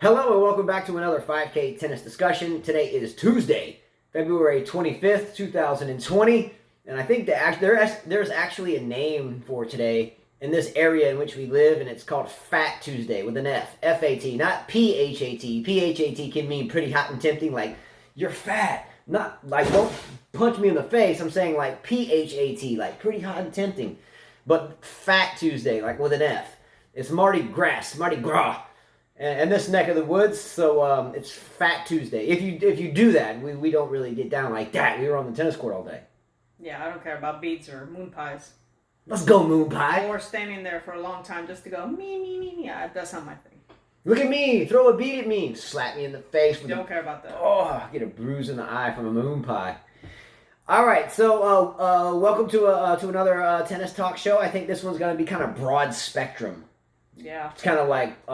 Hello and welcome back to another 5K tennis discussion. Today is Tuesday, February 25th, 2020. And I think there's actually a name for today in this area in which we live, and it's called Fat Tuesday with an F. F-A-T, not P-H-A-T. P-H-A-T can mean pretty hot and tempting, like you're fat. Not like don't punch me in the face. I'm saying like P-H-A-T, like pretty hot and tempting. But Fat Tuesday, like with an F. It's Mardi Gras. And this neck of the woods, so it's Fat Tuesday. If you do that, we don't really get down like that. We were on the tennis court all day. Yeah, I don't care about beads or moon pies. Let's go, moon pie. Or standing there for a long time just to go, me. Yeah, that's not my thing. Look at me, throw a bead at me, slap me in the face. Don't care about that. Oh, get a bruise in the eye from a moon pie. All right, so welcome to another tennis talk show. I think this one's going to be kind of broad spectrum. Yeah. It's kind of like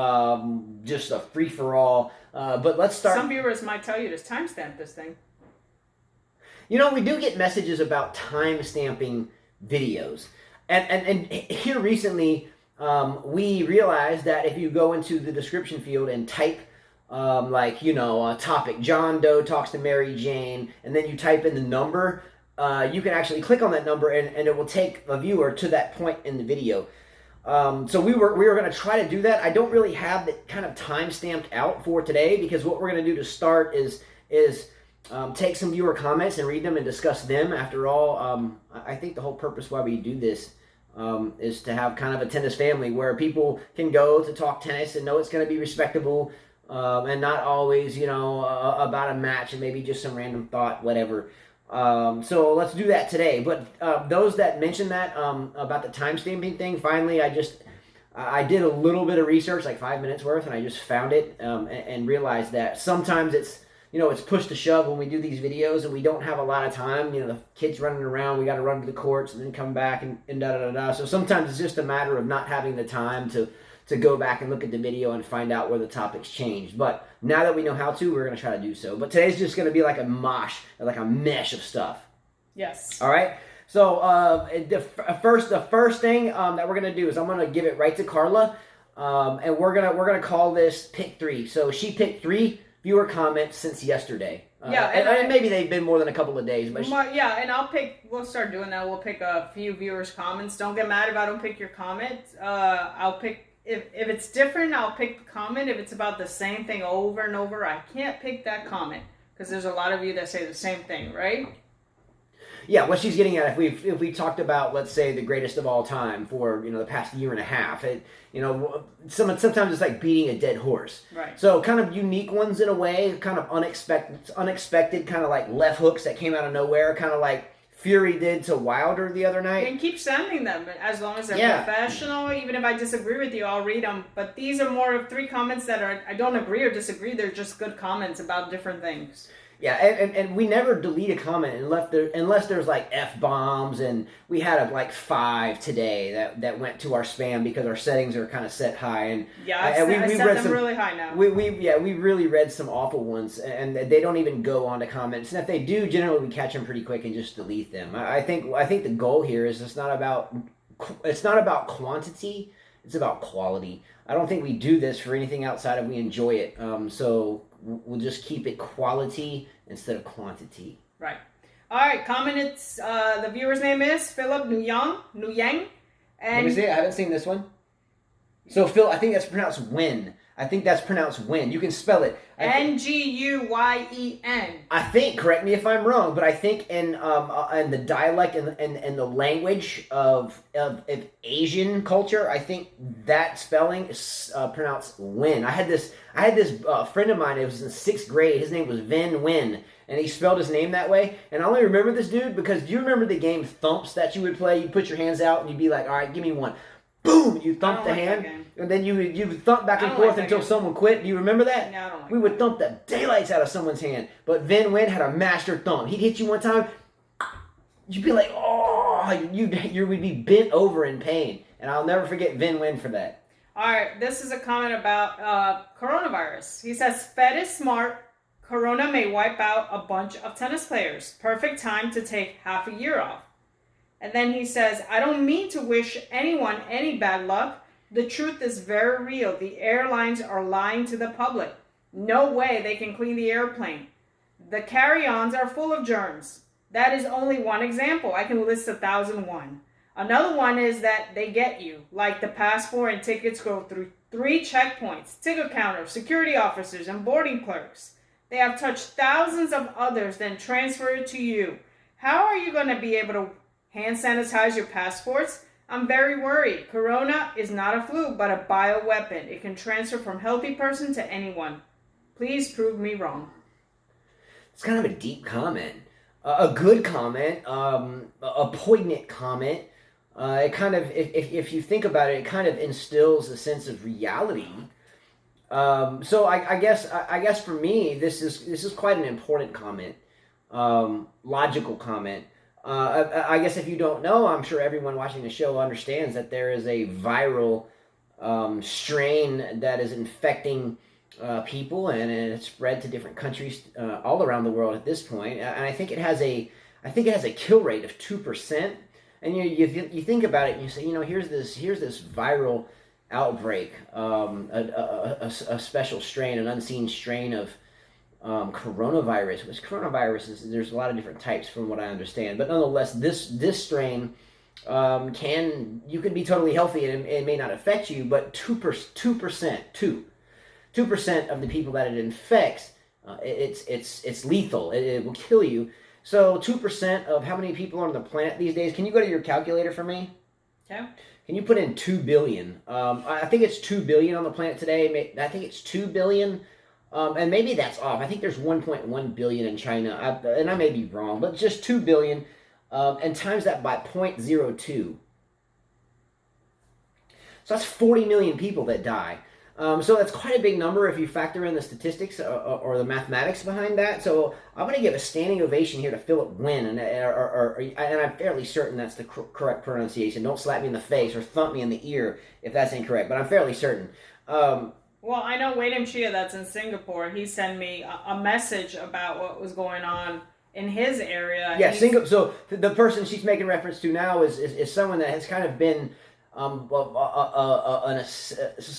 just a free-for-all. But let's start. Some viewers might tell you to timestamp this thing. You know, we do get messages about time-stamping videos. And here recently, we realized that if you go into the description field and type, a topic, John Doe talks to Mary Jane, and then you type in the number, you can actually click on that number, and it will take a viewer to that point in the video. So we were going to try to do that. I don't really have that kind of time stamped out for today, because what we're going to do to start is take some viewer comments and read them and discuss them. After all, I think the whole purpose why we do this is to have kind of a tennis family where people can go to talk tennis and know it's going to be respectable and not always, about a match and maybe just some random thought, whatever. So let's do that today. But those that mentioned that about the time stamping thing, finally I did a little bit of research, like 5 minutes worth, and I just found it and realized that sometimes it's push to shove when we do these videos and we don't have a lot of time. The kids running around, we got to run to the courts and then come back and da-da-da-da. So sometimes it's just a matter of not having the time to go back and look at the video and find out where the topics changed. But now that we know how to, we're going to try to do so. But today's just going to be like a mesh of stuff. Yes. All right? So the first thing that we're going to do is I'm going to give it right to Carla, and we're gonna call this Pick 3. So she picked 3 viewer comments since yesterday. And maybe they've been more than a couple of days. But and we'll start doing that. We'll pick a few viewers' comments. Don't get mad if I don't pick your comment. I'll pick... If it's different, I'll pick the comment. If it's about the same thing over and over, I can't pick that comment because there's a lot of you that say the same thing, right? Yeah, what she's getting at, if we talked about, let's say, the greatest of all time for the past year and a half, sometimes it's like beating a dead horse. Right. So kind of unique ones in a way, kind of unexpected, kind of like left hooks that came out of nowhere, kind of like Fury did to Wilder the other night. And keep sending them as long as they're professional. Even if I disagree with you, I'll read them. But these are more of 3 comments that I don't agree or disagree. They're just good comments about different things. Yeah, and we never delete a comment unless there's like F-bombs, and we had like 5 today that went to our spam because our settings are kind of set high. And I set them really high now. We really read some awful ones, and they don't even go on to comments. And if they do, generally we catch them pretty quick and just delete them. I think the goal here is it's not about quantity, it's about quality. I don't think we do this for anything outside of we enjoy it. So we'll just keep it quality instead of quantity. Right. All right. Comment. The viewer's name is Philip Nuyang. And let me see. I haven't seen this one. So Phil, I think that's pronounced Win. You can spell it. Nguyen. I think, correct me if I'm wrong, but I think in the dialect and the language of Asian culture, I think that spelling is pronounced Win. I had this friend of mine. It was in 6th grade. His name was Vin Win, and he spelled his name that way. And I only remember this dude because do you remember the game Thumps that you would play? You'd put your hands out and you'd be like, all right, give me one. Boom! You thump the hand, and then you would thump back and forth until someone quit. Do you remember that? No, I don't like we would thump the daylights out of someone's hand. But Vin Win had a master thump. He'd hit you one time, you'd be like, oh, you would be bent over in pain. And I'll never forget Vin Win for that. All right, this is a comment about coronavirus. He says, Fed is smart. Corona may wipe out a bunch of tennis players. Perfect time to take half a year off. And then he says, I don't mean to wish anyone any bad luck. The truth is very real. The airlines are lying to the public. No way they can clean the airplane. The carry-ons are full of germs. That is only one example. I can list 1,001. Another one is that they get you, like the passport and tickets go through 3 checkpoints, ticket counters, security officers, and boarding clerks. They have touched thousands of others, then transfer it to you. How are you going to be able to hand sanitize your passports? I'm very worried. Corona is not a flu, but a bioweapon. It can transfer from healthy person to anyone. Please prove me wrong. It's kind of a deep comment, a good comment, a poignant comment. It kind of, if you think about it, it kind of instills a sense of reality. So I guess for me, this is quite an important comment, logical comment. I guess if you don't know, I'm sure everyone watching the show understands that there is a viral strain that is infecting people, and it's spread to different countries all around the world at this point. And I think it has a kill rate of 2%. And you think about it, and you say, here's this viral outbreak, a special strain, an unseen strain of coronavirus. Which coronavirus is, there's a lot of different types from what I understand, but nonetheless, this strain you can be totally healthy and it may not affect you, but 2% of the people that it infects, it's lethal. It will kill you. So 2% of how many people are on the planet these days? Can you go to your calculator for me? Okay. Can you put in 2 billion? I think it's 2 billion on the planet today. I think it's 2 billion. And maybe that's off. I think there's 1.1 billion in China. And I may be wrong, but just 2 billion. And times that by 0.02. So that's 40 million people that die. So that's quite a big number if you factor in the statistics or the mathematics behind that. So I'm going to give a standing ovation here to Philip Wynn, and I'm fairly certain that's the correct pronunciation. Don't slap me in the face or thump me in the ear if that's incorrect, but I'm fairly certain. Well, I know Waydam Chia that's in Singapore. He sent me a message about what was going on in his area. Yeah, so the person she's making reference to now is someone that has kind of been a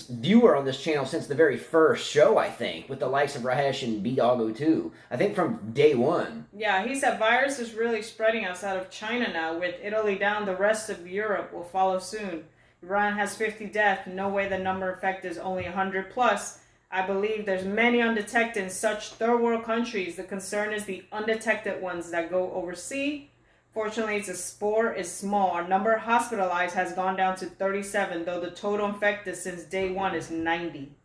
viewer on this channel since the very first show, I think, with the likes of Rahesh and B-Doggo2. I think from day one. Yeah, he said virus is really spreading outside of China now. With Italy down, the rest of Europe will follow soon. Iran has 50 deaths. No way the number affected is only 100 plus. I believe there's many undetected in such third world countries. The concern is the undetected ones that go overseas. Fortunately, the spore is small. Our number hospitalized has gone down to 37, though the total infected since day one is 90.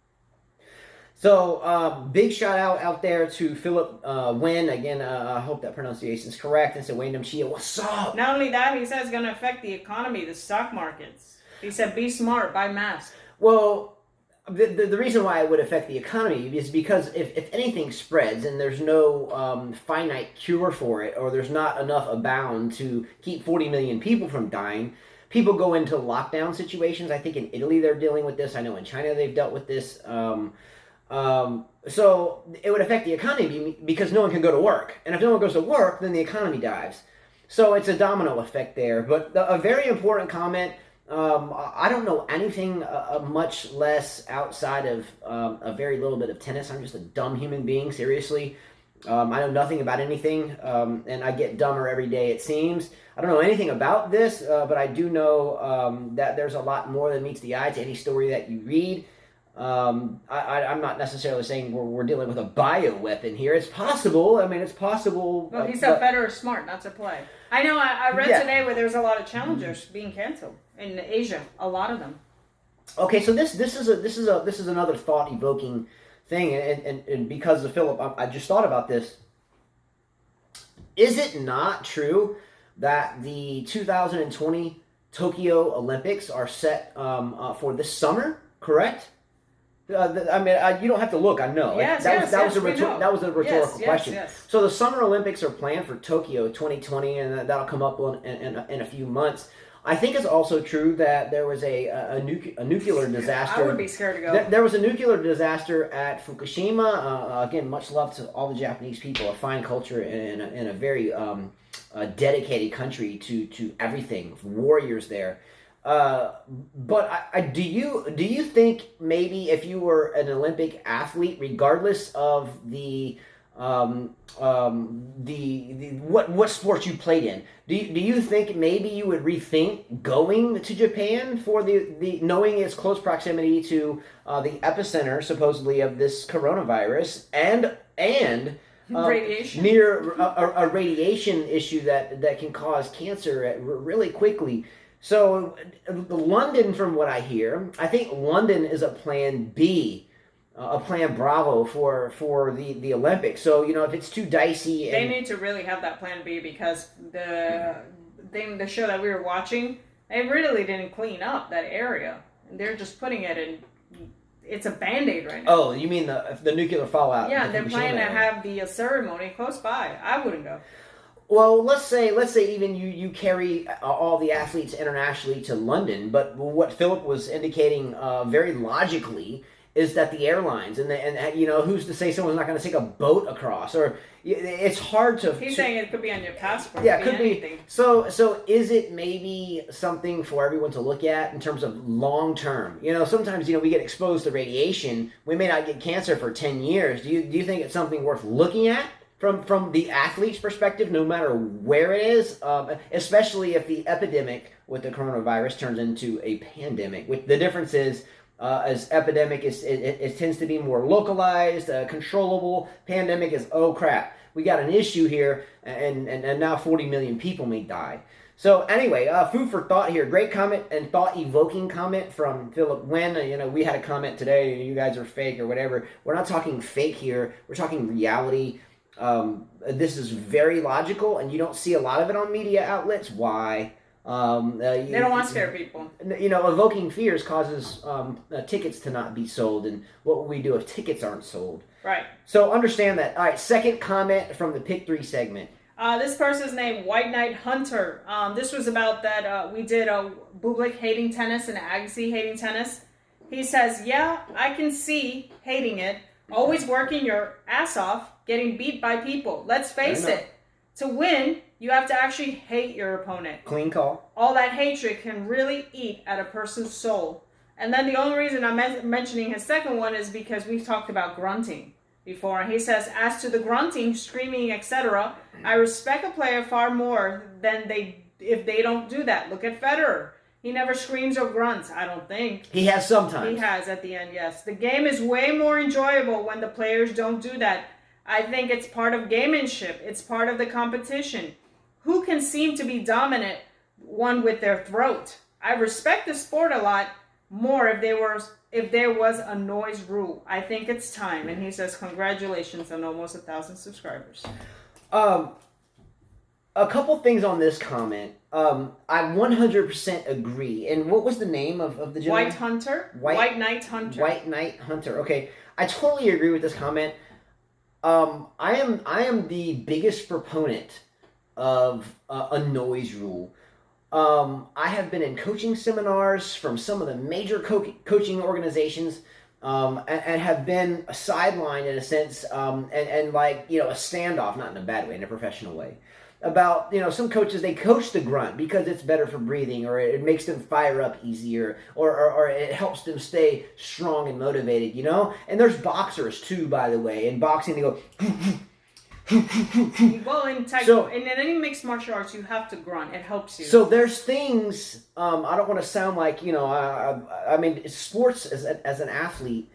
So, big shout out there to Philip Wynn. Again, I hope that pronunciation is correct. And so, Waydam Chia, what's up? Not only that, he says it's going to affect the economy, the stock markets. He said, be smart, buy masks. Well, the reason why it would affect the economy is because if anything spreads and there's no finite cure for it, or there's not enough abound to keep 40 million people from dying, people go into lockdown situations. I think in Italy they're dealing with this. I know in China they've dealt with this. So it would affect the economy because no one can go to work. And if no one goes to work, then the economy dives. So it's a domino effect there. But a very important comment. I don't know anything much less outside of a very little bit of tennis. I'm just a dumb human being, seriously. I know nothing about anything, and I get dumber every day, it seems. I don't know anything about this, but I do know that there's a lot more than meets the eye to any story that you read. I'm not necessarily saying we're dealing with a bioweapon here. It's possible. I mean, it's possible. Well, he said Federer's smart not to play. I know. I read today where there's a lot of challengers being canceled in Asia. A lot of them. Okay, so this is another thought evoking thing, and because of Philip, I just thought about this. Is it not true that the 2020 Tokyo Olympics are set for this summer? Correct. I mean, you don't have to look. I know. Yes, that was a rhetorical question. Yes. So the Summer Olympics are planned for Tokyo 2020, and that'll come up in a few months. I think it's also true that there was a nuclear disaster. I would be scared to go. There was a nuclear disaster at Fukushima. Again, much love to all the Japanese people, a fine culture and a very dedicated country to everything. Warriors there. But do you think maybe if you were an Olympic athlete, regardless of the what sports you played in, do you think maybe you would rethink going to Japan for the knowing its close proximity to the epicenter supposedly of this coronavirus and Radiation. near a radiation issue that can cause cancer really quickly. So London, from what I hear, I think London is a plan B, a plan Bravo for the Olympics. So if it's too dicey, They need to really have that plan B, because the show that we were watching, they really didn't clean up that area, and they're just putting it in. It's a Band-Aid right now. Oh, you mean the nuclear fallout? Yeah, they're planning to have the ceremony close by. I wouldn't go. Well, let's say even you carry all the athletes internationally to London, but what Philip was indicating very logically is that the airlines and who's to say someone's not going to take a boat across, or it's hard to. He's saying it could be on your passport. Yeah, it could be anything. So is it maybe something for everyone to look at in terms of long term? Sometimes we get exposed to radiation. We may not get cancer for 10 years. Do you think it's something worth looking at? From the athlete's perspective, no matter where it is, especially if the epidemic with the coronavirus turns into a pandemic. The difference is, as epidemic it tends to be more localized, controllable. Pandemic is, oh crap, we got an issue here, and now 40 million people may die. So anyway, food for thought here. Great comment and thought-evoking comment from Philip Wen. We had a comment today, you guys are fake or whatever. We're not talking fake here. We're talking reality. This is very logical, and you don't see a lot of it on media outlets. Why? They don't want to scare people. Evoking fears causes tickets to not be sold, and what will we do if tickets aren't sold? Right. So understand that. All right, second comment from the Pick 3 segment. This person's named White Knight Hunter. This was about that we did Bublik hating tennis and Agassi hating tennis. He says, yeah, I can see hating it. Always working your ass off, getting beat by people. Let's face it. To win, you have to actually hate your opponent. Clean call. All that hatred can really eat at a person's soul. And then the only reason I'm mentioning his second one is because we've talked about grunting before. He says, as to the grunting, screaming, etc., I respect a player far more than if they don't do that. Look at Federer. He never screams or grunts, I don't think. He has sometimes. He has at the end, yes. The game is way more enjoyable when the players don't do that. I think it's part of gamemanship. It's part of the competition. Who can seem to be dominant one with their throat? I respect the sport a lot more if there was a noise rule. I think it's time. And he says, congratulations on almost 1,000 subscribers. A couple things on this comment. I 100% agree. And what was the name of the gentleman? White Hunter? White Knight Hunter. White Knight Hunter. Okay. I totally agree with this comment. I am the biggest proponent of a noise rule. I have been in coaching seminars from some of the major coaching organizations, and have been sidelined in a sense, and like, a standoff, not in a bad way, in a professional way. About, some coaches, they coach the grunt because it's better for breathing, or it makes them fire up easier, or it helps them stay strong and motivated, And there's boxers too, by the way. In boxing, they go... Well, in any mixed martial arts, you have to grunt. It helps you. So there's things, I don't want to sound like, I mean, sports as an athlete,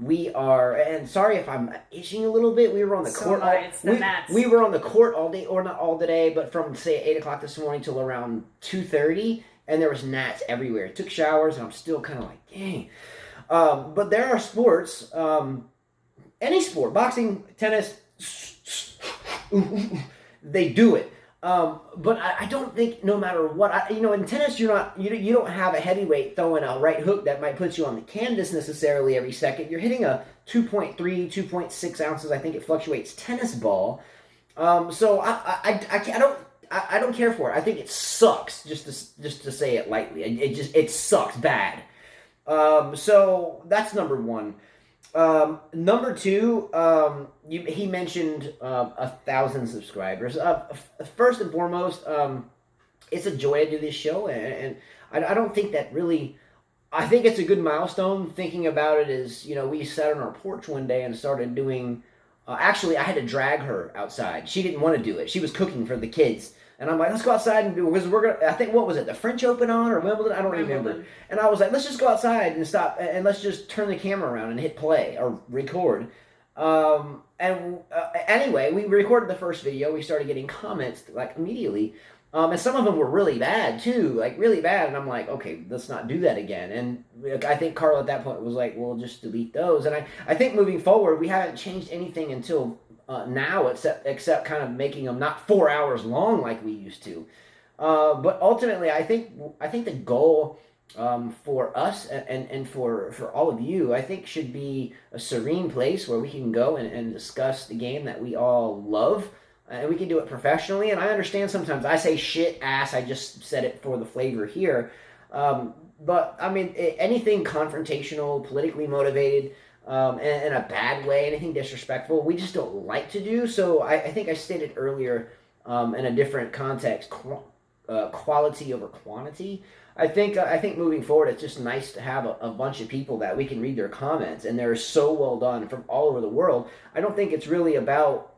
we are, and sorry if I'm itching a little bit. We were on the court. We were on the court all day, or not all day, but from say 8 o'clock this morning till around 2:30, and there was gnats everywhere. Took showers, and I'm still kind of like, dang. But there are sports, any sport, boxing, tennis, they do it. But I don't think no matter what, in tennis you don't have a heavyweight throwing a right hook that might put you on the canvas necessarily every second. You're hitting a 2.3, 2.6 ounces, I think it fluctuates, tennis ball. So I don't care for it. I think it sucks, just to say it lightly. It sucks bad. So that's number one. Number two, he mentioned 1,000 subscribers. First and foremost, it's a joy to do this show, and I don't think that really. I think it's a good milestone. Thinking about it is, we sat on our porch one day and started doing. Actually, I had to drag her outside. She didn't want to do it. She was cooking for the kids, and I'm like, let's go outside and do it because we're gonna. I think what was it, the French Open on or Wimbledon? I don't remember. And I was like, let's just go outside and stop and let's just turn the camera around and hit play or record. Anyway, we recorded the first video. We started getting comments like immediately. And some of them were really bad too, like really bad. And I'm like, okay, let's not do that again. And I think Carl at that point was like, well, just delete those. And I think moving forward, we haven't changed anything until now, except kind of making them not 4 hours long like we used to. But ultimately, I think the goal for us and for all of you, I think should be a serene place where we can go and discuss the game that we all love. And we can do it professionally. And I understand sometimes I say shit, ass. I just said it for the flavor here. But, I mean, anything confrontational, politically motivated, in a bad way, anything disrespectful, we just don't like to do. So I think I stated earlier in a different context, quality over quantity. I think moving forward, it's just nice to have a bunch of people that we can read their comments. And they're so well done from all over the world. I don't think it's really about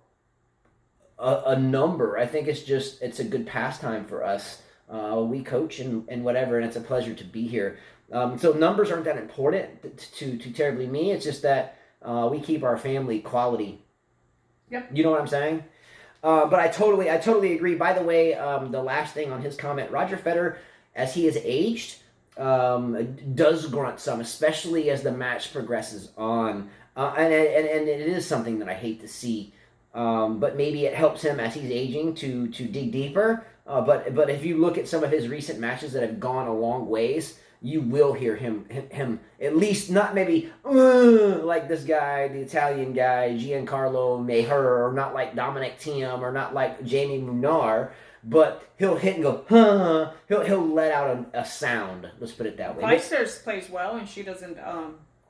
a number. I think it's a good pastime for us. We coach and whatever, and it's a pleasure to be here. So numbers aren't that important to terribly me. It's just that we keep our family quality. Yep. You know what I'm saying? But I totally agree. By the way, the last thing on his comment, Roger Federer, as he has aged, does grunt some, especially as the match progresses on, and it is something that I hate to see. But maybe it helps him as he's aging to dig deeper. But if you look at some of his recent matches that have gone a long ways, you will hear him at least not maybe like this guy, the Italian guy, Giancarlo Meher, or not like Dominic Thiem, or not like Jamie Munar, but he'll hit and go, huh. He'll let out a sound. Let's put it that way. Clijsters plays well, and she doesn't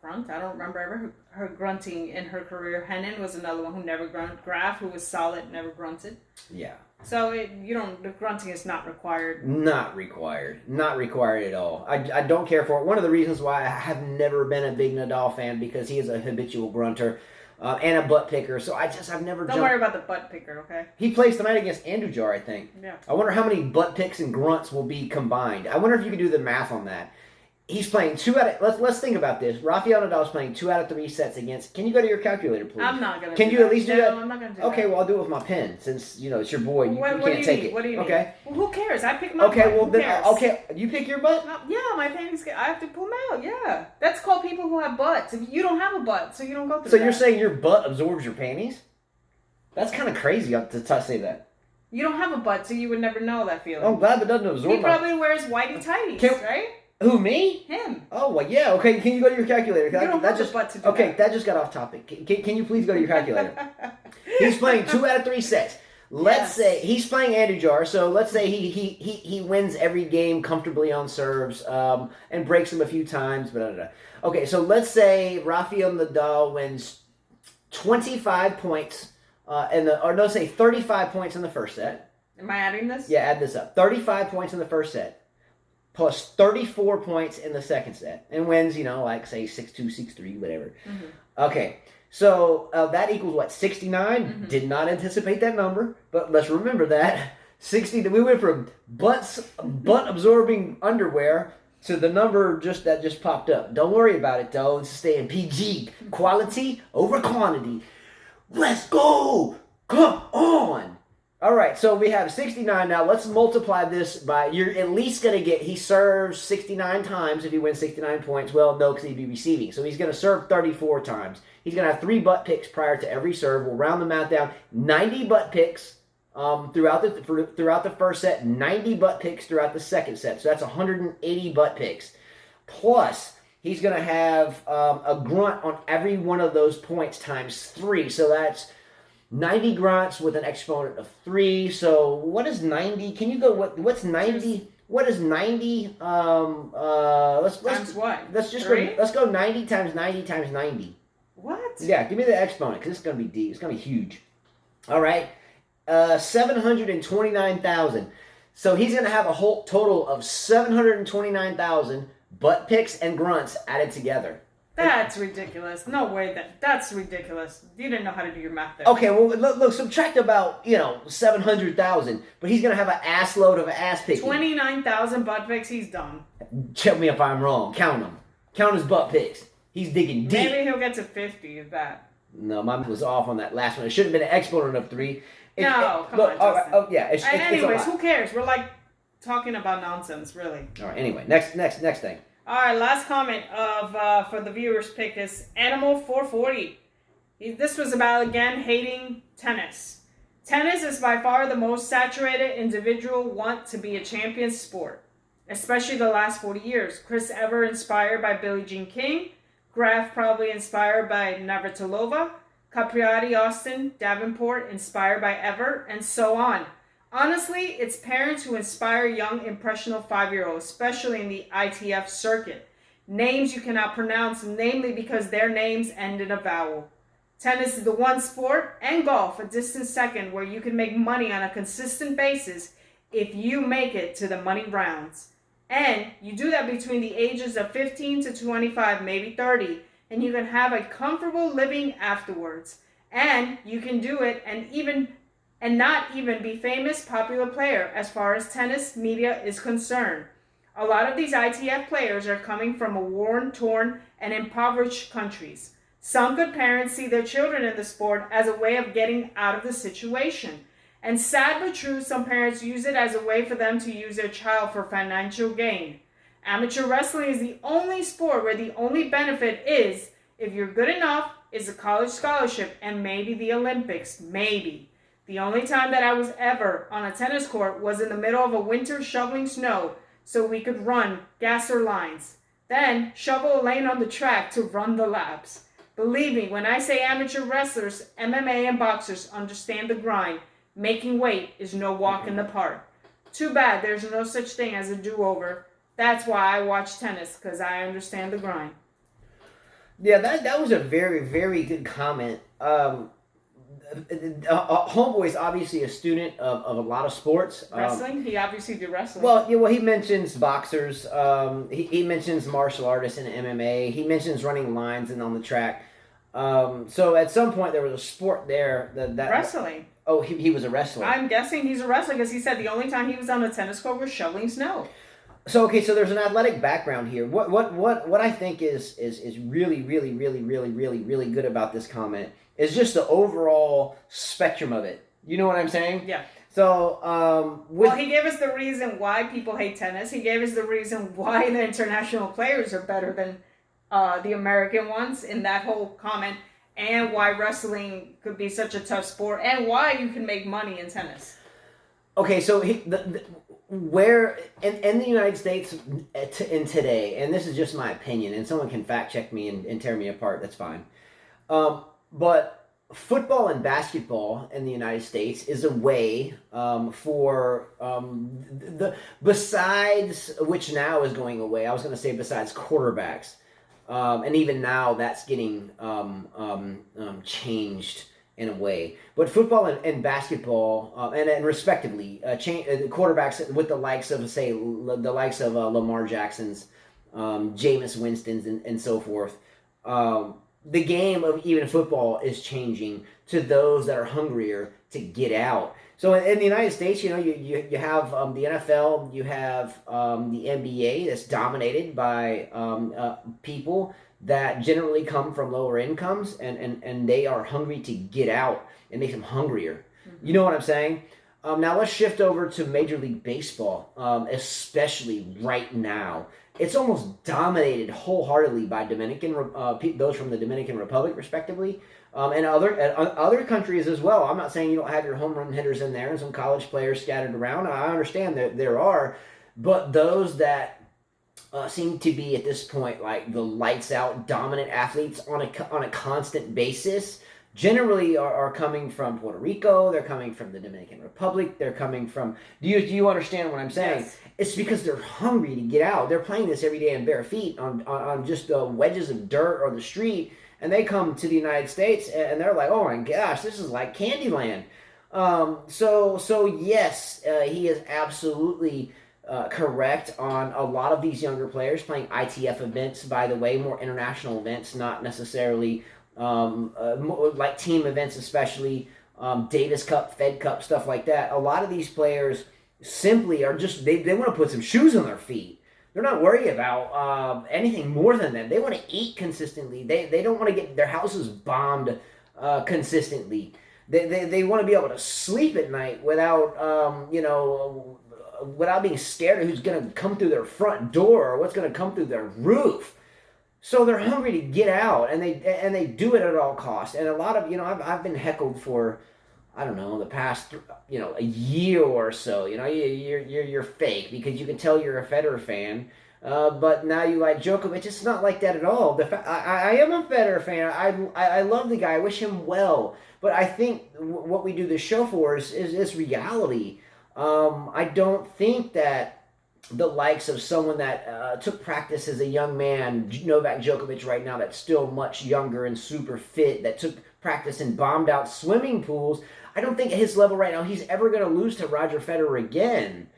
grunt. I don't remember ever her grunting in her career. Henin was another one who never grunted. Graf, who was solid, never grunted. Yeah. So the grunting is not required. Not required at all. I don't care for it. One of the reasons why I have never been a big Nadal fan, because he is a habitual grunter and a butt picker. So I've never. Don't worry about the butt picker, okay? He plays tonight against Andujar, I think. Yeah. I wonder how many butt picks and grunts will be combined. I wonder if you could do the math on that. He's playing let's think about this. Rafael Nadal's playing 2 out of 3 sets against. Can you go to your calculator, please? I'm not gonna. Can you at least do that? No, I'm not gonna do okay, that. well, I'll do it with my pen, since it's your boy. You can't take it. What do you okay. need? Well, who cares? I pick my okay, butt. well Who then cares? okay, you pick your butt? Yeah, my panties I have to pull them out, yeah. That's called people who have butts. If you don't have a butt, so you don't go through So that. you're saying your butt absorbs your panties? That's kind of crazy to say that. You don't have a butt, so you would never know that feeling. I'm glad that doesn't absorb. He probably wears whitey tighties, right? Who, me? Him. Oh, well, yeah. Okay, can you go to your calculator? You don't have a butt to do okay, that just got off topic. Can you please go to your calculator? He's playing 2 out of 3 sets. Let's say he's playing Andujar, so let's say he wins every game comfortably on serves and breaks them a few times. Okay, so let's say Rafael Nadal wins 25 points say 35 points in the first set. Am I adding this? Yeah, add this up. 35 points in the first set. Plus 34 points in the second set, and wins, like say 6-2, 6-3, whatever. Mm-hmm. Okay, so that equals what, 69? Mm-hmm. Did not anticipate that number, but let's remember that 60. We went from butt absorbing underwear to the number that just popped up. Don't worry about it though. It's staying PG. Quality over quantity. Let's go. Come on. All right, so we have 69 now. Let's multiply this by, you're at least going to get, he serves 69 times if he wins 69 points. Well, no, because he'd be receiving. So he's going to serve 34 times. He's going to have 3 butt picks prior to every serve. We'll round the math down. 90 butt picks throughout the first set, 90 butt picks throughout the second set. So that's 180 butt picks. Plus, he's going to have a grunt on every one of those points times 3. So that's 90 grunts with an exponent of 3. So what is 90? Can you go, what's 90? What is 90? Times what? Let's go 90 times 90 times 90. What? Yeah, give me the exponent, because it's going to be deep. It's going to be huge. All right. 729,000. So he's going to have a whole total of 729,000 butt pics and grunts added together. That's ridiculous. No way. That's ridiculous. You didn't know how to do your math there. Okay, well, look, subtract about, 700,000, but he's going to have an ass load of ass picking. 29,000 butt pics, he's done. Check me if I'm wrong. Count them. Count his butt pics. He's digging deep. Maybe he'll get to 50 of that. No, mine was off on that last one. It should have been an exponent of 3. Come on, Justin. Yeah, anyways, who cares? We're like talking about nonsense, really. All right, anyway, next thing. All right, last comment of for the viewers' pick is Animal440. This was about, again, hating tennis. Tennis is by far the most saturated individual want to be a champion sport, especially the last 40 years. Chris Ever inspired by Billie Jean King, Graf probably inspired by Navratilova, Capriati Austin Davenport inspired by Ever, and so on. Honestly, it's parents who inspire young, impressionable 5-year-olds, especially in the ITF circuit. Names you cannot pronounce, namely because their names end in a vowel. Tennis is the one sport, and golf, a distant second, where you can make money on a consistent basis if you make it to the money rounds. And you do that between the ages of 15 to 25, maybe 30, and you can have a comfortable living afterwards. And you can do it and not even be famous, popular player as far as tennis media is concerned. A lot of these ITF players are coming from a worn, torn, and impoverished countries. Some good parents see their children in the sport as a way of getting out of the situation. And sad but true, some parents use it as a way for them to use their child for financial gain. Amateur wrestling is the only sport where the only benefit is, if you're good enough, is a college scholarship and maybe the Olympics, maybe. The only time that I was ever on a tennis court was in the middle of a winter shoveling snow so we could run gasser lines. Then shovel a lane on the track to run the laps. Believe me, when I say amateur wrestlers, MMA and boxers understand the grind. Making weight is no walk in the park. Too bad there's no such thing as a do-over. That's why I watch tennis, because I understand the grind. Yeah, that was a very, very good comment. Homeboy's obviously a student of a lot of sports. Wrestling? He obviously did wrestling. Well, he mentions boxers. He mentions martial artists and MMA. He mentions running lines and on the track. So at some point there was a sport there that wrestling. Oh, he was a wrestler. I'm guessing he's a wrestler because he said the only time he was on a tennis court was shoveling snow. So so there's an athletic background here. What I think is really, really, really, really, really, really good about this comment is just the overall spectrum of it. You know what I'm saying? Yeah. So he gave us the reason why people hate tennis. He gave us the reason why the international players are better than the American ones in that whole comment, and why wrestling could be such a tough sport, and why you can make money in tennis. Okay, so where in the United States in today, and this is just my opinion, and someone can fact check me and tear me apart, that's fine. But football and basketball in the United States is a way for besides, which now is going away, I was going to say besides quarterbacks, and even now that's getting changed in a way. But football and basketball, and respectively, quarterbacks with the likes of, say, the likes of Lamar Jacksons, Jameis Winston's, and so forth. The game of even football is changing to those that are hungrier to get out. So in the United States, you have the NFL, you have the NBA that's dominated by people that generally come from lower incomes, and they are hungry to get out and make them hungrier. Mm-hmm. You know what I'm saying? Now let's shift over to Major League Baseball, especially right now. It's almost dominated wholeheartedly by those from the Dominican Republic, respectively, and other countries as well. I'm not saying you don't have your home run hitters in there and some college players scattered around. I understand that there are, but those that seem to be at this point like the lights out dominant athletes on a constant basis generally are coming from Puerto Rico. They're coming from the Dominican Republic. They're coming from. Do you understand what I'm saying? Yes. It's because they're hungry to get out. They're playing this every day in bare feet on just wedges of dirt or the street, and they come to the United States and they're like, oh my gosh, this is like Candyland. So yes, he is absolutely correct on a lot of these younger players playing ITF events. By the way, more international events, not necessarily more like team events, especially Davis Cup, Fed Cup, stuff like that. A lot of these players simply are just they want to put some shoes on their feet. They're not worried about anything more than that. They want to eat consistently. They don't want to get their houses bombed consistently. They want to be able to sleep at night without without being scared of who's going to come through their front door or what's going to come through their roof. So they're hungry to get out, and they do it at all costs. And a lot of I've been heckled for, I don't know, the past a year or so. You're fake because you can tell you're a Federer fan. But now you like Djokovic. It's not like that at all. I am a Federer fan. I love the guy. I wish him well. But I think what we do this show for is reality. I don't think that the likes of someone that took practice as a young man, Novak Djokovic right now, that's still much younger and super fit, that took practice in bombed out swimming pools. I don't think at his level right now he's ever going to lose to Roger Federer again.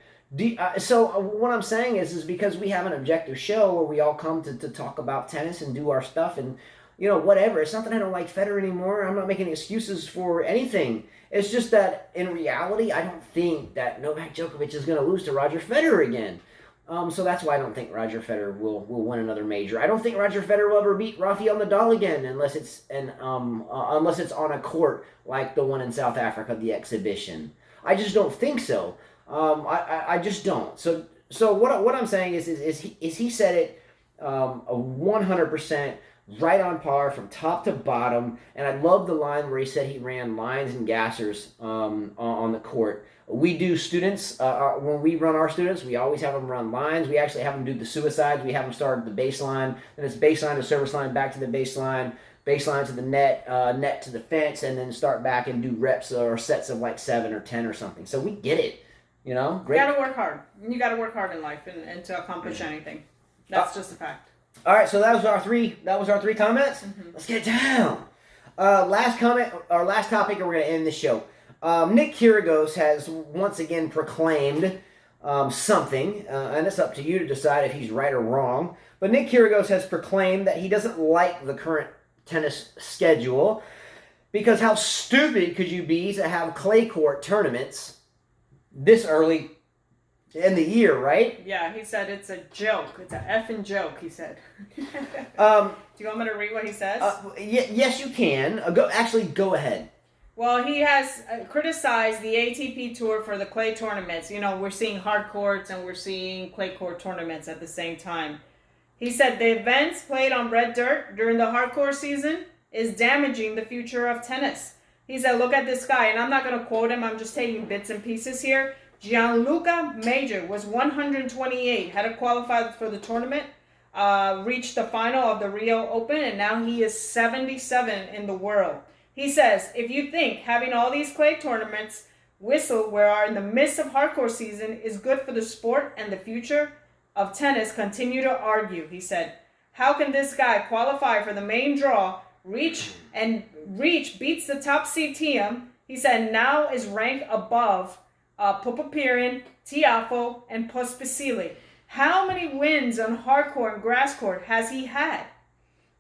So what I'm saying is because we have an objective show where we all come to talk about tennis and do our stuff and whatever. It's not that I don't like Federer anymore. I'm not making excuses for anything. It's just that in reality, I don't think that Novak Djokovic is going to lose to Roger Federer again. So that's why I don't think Roger Federer will win another major. I don't think Roger Federer will ever beat Rafael Nadal again unless it's on a court like the one in South Africa, the exhibition. I just don't think so. I just don't. So what I'm saying is he said it 100%. Right on par from top to bottom, and I love the line where he said he ran lines and gassers on the court. We do students, when we run our students, we always have them run lines. We actually have them do the suicides. We have them start at the baseline, then it's baseline to service line, back to the baseline to the net, net to the fence, and then start back and do reps or sets of like 7 or 10 or something. So we get it, Great. You gotta work hard. You gotta work hard in life and to accomplish anything. That's just a fact. All right, so that was our three comments. Mm-hmm. Let's get down. Last comment, our last topic, and we're going to end the show. Nick Kyrgios has once again proclaimed something, and it's up to you to decide if he's right or wrong. But Nick Kyrgios has proclaimed that he doesn't like the current tennis schedule because how stupid could you be to have clay court tournaments this early in the year, right? Yeah, he said it's a joke. It's a effing joke, he said. Do you want me to read what he says? Yes, you can. Go ahead. Well, he has criticized the ATP Tour for the clay tournaments. We're seeing hard courts and we're seeing clay court tournaments at the same time. He said the events played on red dirt during the hardcore season is damaging the future of tennis. He said, look at this guy, and I'm not going to quote him. I'm just taking bits and pieces here. Gianluca Major was 128, had qualified for the tournament, reached the final of the Rio Open, and now he is 77 in the world. He says, if you think having all these clay tournaments where are in the midst of hardcore season is good for the sport and the future of tennis, continue to argue. He said, how can this guy qualify for the main draw, beats the top seed team? He said, now is ranked above Popopirian, Tiafoe, and Pospisilli. How many wins on hard court and grass court has he had?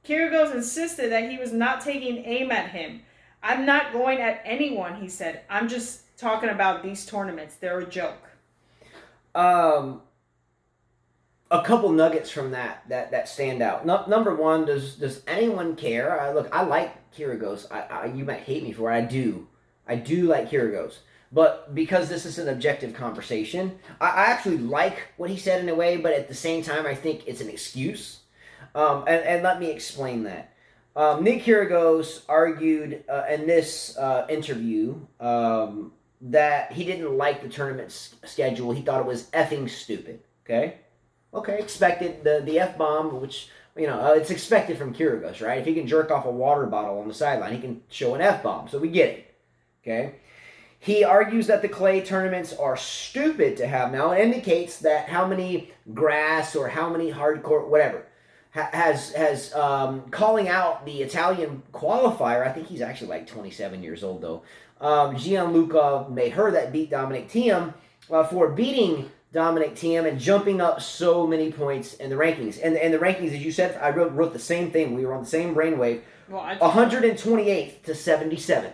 Kyrgios insisted that he was not taking aim at him. I'm not going at anyone, he said. I'm just talking about these tournaments. They're a joke. A couple nuggets from that stand out. Number one, does anyone care? Look, I like Kyrgios. You might hate me for it. I do like Kyrgios. But because this is an objective conversation, I actually like what he said in a way, but at the same time, I think it's an excuse. And let me explain that. Nick Kyrgios argued in this interview that he didn't like the tournament schedule. He thought it was effing stupid. Okay, expected the F-bomb, which, it's expected from Kyrgios, right? If he can jerk off a water bottle on the sideline, he can show an F-bomb. So we get it. Okay. He argues that the clay tournaments are stupid to have now. It indicates that how many grass or how many hard court, whatever. has calling out the Italian qualifier. I think he's actually like 27 years old though. Gianluca Maher that beat Dominic Thiem for beating Dominic Thiem and jumping up so many points in the rankings. And the rankings, as you said, I wrote the same thing. We were on the same brainwave. Well, 128th to 77th.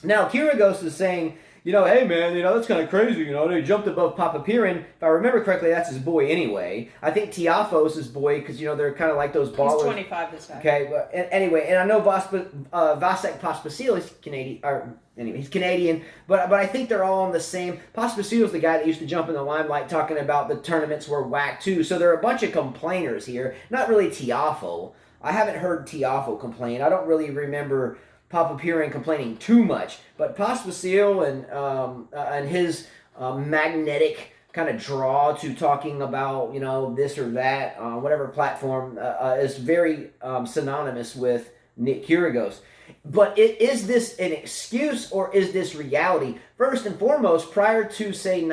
Now, Kyrgios is saying, hey, man, that's kind of crazy. They jumped above Papa Pirin. If I remember correctly, that's his boy anyway. I think Tiafoe's his boy because, they're kind of like those ballers. He's 25 this guy. Okay, but anyway, and I know Vasek Pospisil is Canadian, he's Canadian, but I think they're all on the same. Pospisil's the guy that used to jump in the limelight talking about the tournaments were whack too. So there are a bunch of complainers here. Not really Tiafoe. I haven't heard Tiafoe complain. I don't really remember Papa Pirin complaining too much, but Pospisil and his magnetic kind of draw to talking about this or that on whatever platform is very synonymous with Nick Kyrgios. But is this an excuse or is this reality? First and foremost, prior to say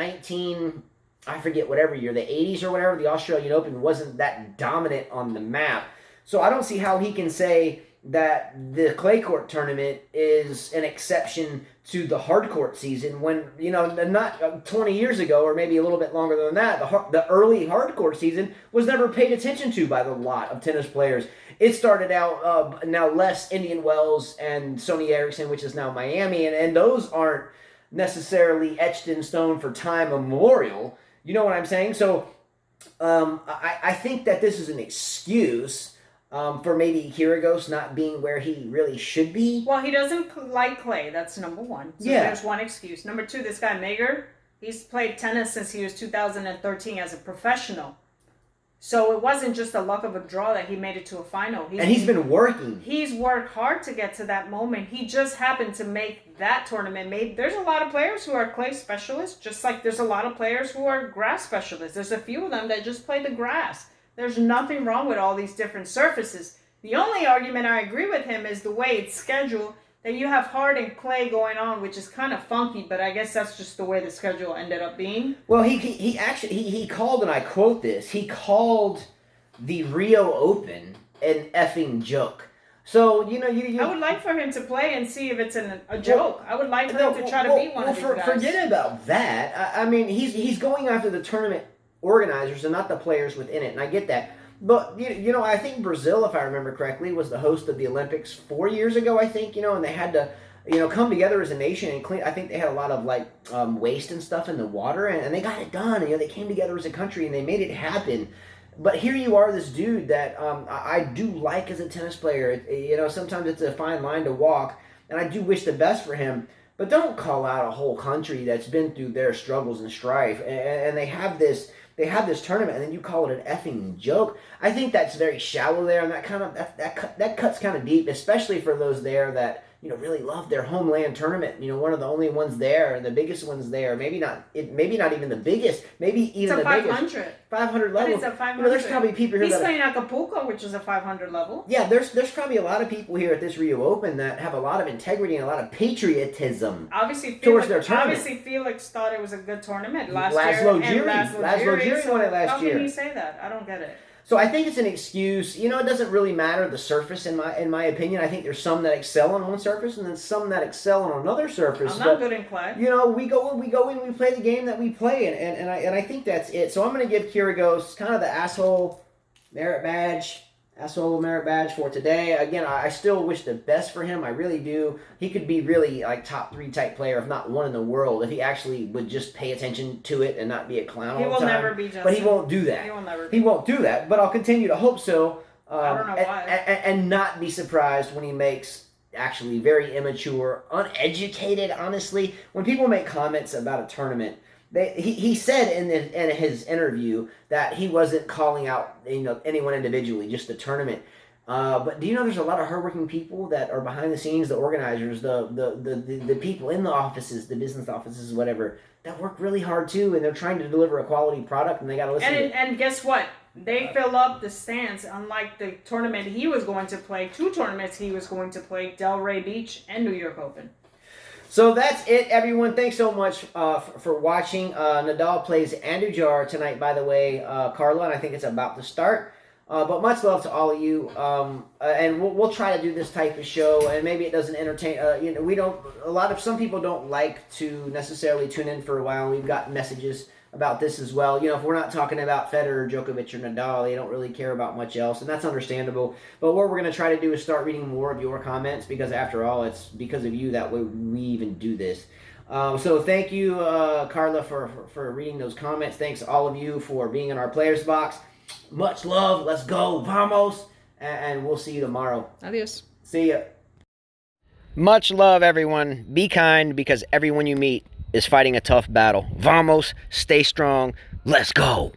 I forget whatever year, the 80s or whatever, the Australian Open wasn't that dominant on the map. So I don't see how he can say that the clay court tournament is an exception to the hard court season when, not 20 years ago or maybe a little bit longer than that, the early hard court season was never paid attention to by the lot of tennis players. It started out now less Indian Wells and Sony Ericsson, which is now Miami, and those aren't necessarily etched in stone for time immemorial. You know what I'm saying? So I think that this is an excuse for maybe Kyrgios not being where he really should be. Well, he doesn't like clay. That's number one. So there's one excuse. Number two, this guy Mager, he's played tennis since he was 2013 as a professional. So it wasn't just a luck of a draw that he made it to a final. He's been working. He's worked hard to get to that moment. He just happened to make that tournament. There's a lot of players who are clay specialists, just like there's a lot of players who are grass specialists. There's a few of them that just play the grass. There's nothing wrong with all these different surfaces. The only argument I agree with him is the way it's scheduled, that you have hard and clay going on, which is kind of funky, but I guess that's just the way the schedule ended up being. Well, he actually called, and I quote this, he called the Rio Open an effing joke. So, I would like for him to play and see if it's a joke. I would like for him to try to beat one of these guys. Forget about that. I mean, he's going after the tournament organizers and not the players within it, and I get that. But, I think Brazil, if I remember correctly, was the host of the Olympics 4 years ago, I think, and they had to, come together as a nation and clean. I think they had a lot of, waste and stuff in the water, and they got it done. They came together as a country, and they made it happen. But here you are, this dude that I do like as a tennis player. Sometimes it's a fine line to walk, and I do wish the best for him. But don't call out a whole country that's been through their struggles and strife, and they have this tournament, and then you call it an effing joke. I think that's very shallow there, and that cuts kind of deep, especially for those there that really love their homeland tournament. One of the only ones there, and the biggest ones there. Maybe not even the biggest. Maybe even the biggest. 500 level. It's a 500. There's probably people here. He's playing Acapulco, which is a 500 level. Yeah, there's probably a lot of people here at this Rio Open that have a lot of integrity and a lot of patriotism. Towards their tournament. Obviously, Felix thought it was a good tournament last year. Laszlo Jiri won it last year. How can you say that? I don't get it. So I think it's an excuse. It doesn't really matter the surface in my opinion. I think there's some that excel on one surface and then some that excel on another surface. I'm not good in clay. We go in, we play the game that we play, and I think that's it. So I'm going to give Kyrgios kind of the asshole merit badge for today. Again, I still wish the best for him. I really do. He could be really top 3 type player, if not one in the world, if he actually would just pay attention to it and not be a clown all the time. He will never be Justin. But he won't do that. He won't do that. But I'll continue to hope so. I don't know why. And not be surprised when he makes actually very immature, uneducated, honestly. When people make comments about a tournament, he said in his interview that he wasn't calling out anyone individually, just the tournament. But do you know there's a lot of hardworking people that are behind the scenes, the organizers, the people in the offices, the business offices, whatever, that work really hard too, and they're trying to deliver a quality product, and they got to listen. And guess what? They fill up the stands, unlike the tournament he was going to play. 2 tournaments he was going to play: Delray Beach and New York Open. So that's it, everyone. Thanks so much for watching. Nadal plays Andrew Jar tonight, by the way, Carla, and I think it's about to start. But much love to all of you, and we'll try to do this type of show. And maybe it doesn't entertain. We don't. Some people don't like to necessarily tune in for a while. We've got messages about this as well. If we're not talking about Federer, Djokovic, or Nadal, they don't really care about much else, and that's understandable. But what we're going to try to do is start reading more of your comments, because after all, it's because of you that we even do this. So thank you, Carla, for reading those comments. Thanks all of you for being in our players box. Much love. Let's go. Vamos. And we'll see you tomorrow. Adios. See ya. Much love, everyone. Be kind, because everyone you meet is fighting a tough battle. Vamos. Stay strong. Let's go.